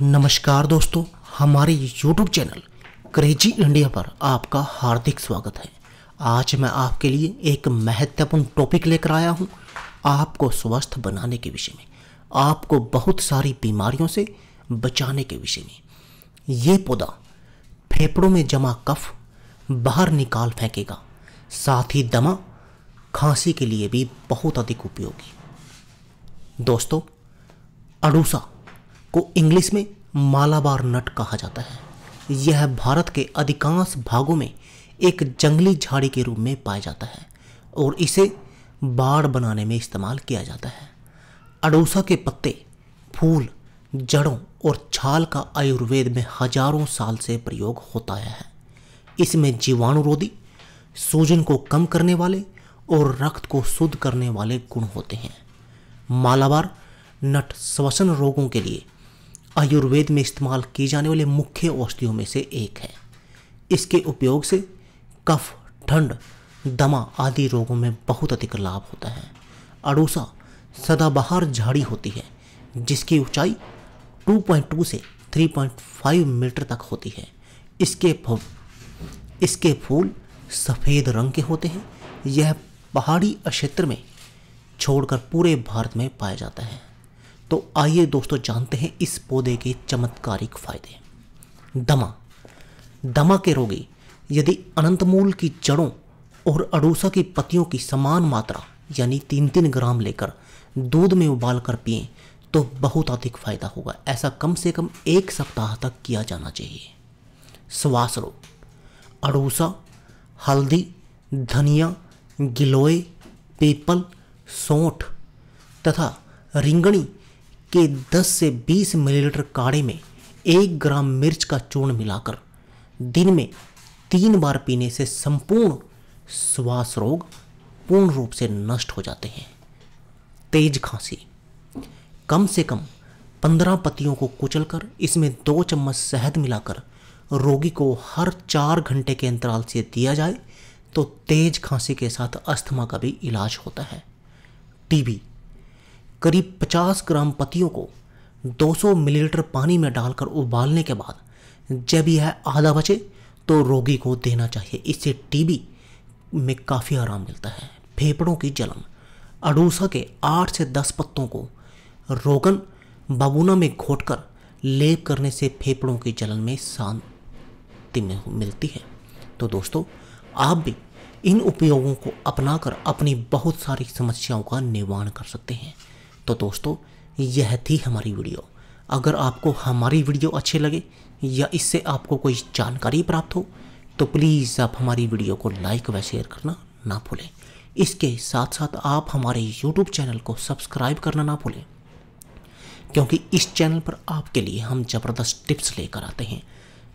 नमस्कार दोस्तों, हमारे YouTube चैनल क्रेजी इंडिया पर आपका हार्दिक स्वागत है। आज मैं आपके लिए एक महत्वपूर्ण टॉपिक लेकर आया हूं, आपको स्वस्थ बनाने के विषय में, आपको बहुत सारी बीमारियों से बचाने के विषय में। ये पौधा फेफड़ों में जमा कफ बाहर निकाल फेंकेगा, साथ ही दमा खांसी के लिए भी बहुत अधिक उपयोगी। दोस्तों, अड़ूसा को इंग्लिश में मालाबार नट कहा जाता है। यह भारत के अधिकांश भागों में एक जंगली झाड़ी के रूप में पाया जाता है और इसे बाड़ बनाने में इस्तेमाल किया जाता है। अड़ूसा के पत्ते, फूल, जड़ों और छाल का आयुर्वेद में हजारों साल से प्रयोग होता आया है। इसमें जीवाणुरोधी, सूजन को कम करने वाले और रक्त को शुद्ध करने वाले गुण होते हैं। मालाबार नट श्वसन रोगों के लिए आयुर्वेद में इस्तेमाल की जाने वाले मुख्य औषधियों में से एक है। इसके उपयोग से कफ, ठंड, दमा आदि रोगों में बहुत अधिक लाभ होता है। अड़ूसा सदाबहार झाड़ी होती है जिसकी ऊंचाई 2.2 से 3.5 मीटर तक होती है। इसके फूल सफ़ेद रंग के होते हैं। यह पहाड़ी क्षेत्र में छोड़कर पूरे भारत में पाया जाता है। तो आइए दोस्तों जानते हैं इस पौधे के चमत्कारिक फायदे। दमा के रोगी यदि अनंतमूल की जड़ों और अड़ूसा की पत्तियों की समान मात्रा यानी 3-3 ग्राम लेकर दूध में उबालकर पिएं तो बहुत अधिक फायदा होगा। ऐसा कम से कम 1 सप्ताह तक किया जाना चाहिए। श्वास रोग, अड़ूसा, हल्दी, धनिया, गिलोय, पीपल, सौंठ तथा रिंगणी के 10 से 20 मिलीलीटर काढ़े में 1 ग्राम मिर्च का चूर्ण मिलाकर दिन में 3 बार पीने से संपूर्ण श्वास रोग पूर्ण रूप से नष्ट हो जाते हैं। तेज खांसी, कम से कम 15 पत्तियों को कुचलकर इसमें 2 चम्मच शहद मिलाकर रोगी को हर 4 घंटे के अंतराल से दिया जाए तो तेज खांसी के साथ अस्थमा का भी इलाज होता है। टीबी, करीब 50 ग्राम पत्तियों को 200 मिलीलीटर पानी में डालकर उबालने के बाद जब यह आधा बचे तो रोगी को देना चाहिए। इससे टीबी में काफ़ी आराम मिलता है। फेफड़ों की जलन, अड़ूसा के 8 से 10 पत्तों को रोगन बबूना में घोटकर लेप करने से फेफड़ों की जलन में शांति मिलती है। तो दोस्तों, आप भी इन उपयोगों को अपनाकर अपनी बहुत सारी समस्याओं का निवारण कर सकते हैं। तो दोस्तों, यह थी हमारी वीडियो। अगर आपको हमारी वीडियो अच्छे लगे या इससे आपको कोई जानकारी प्राप्त हो तो प्लीज़ आप हमारी वीडियो को लाइक व शेयर करना ना भूलें। इसके साथ साथ आप हमारे YouTube चैनल को सब्सक्राइब करना ना भूलें, क्योंकि इस चैनल पर आपके लिए हम ज़बरदस्त टिप्स लेकर आते हैं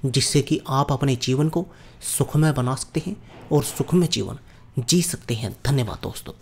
जिससे कि आप अपने जीवन को सुखमय बना सकते हैं और सुखमय जीवन जी सकते हैं। धन्यवाद दोस्तों।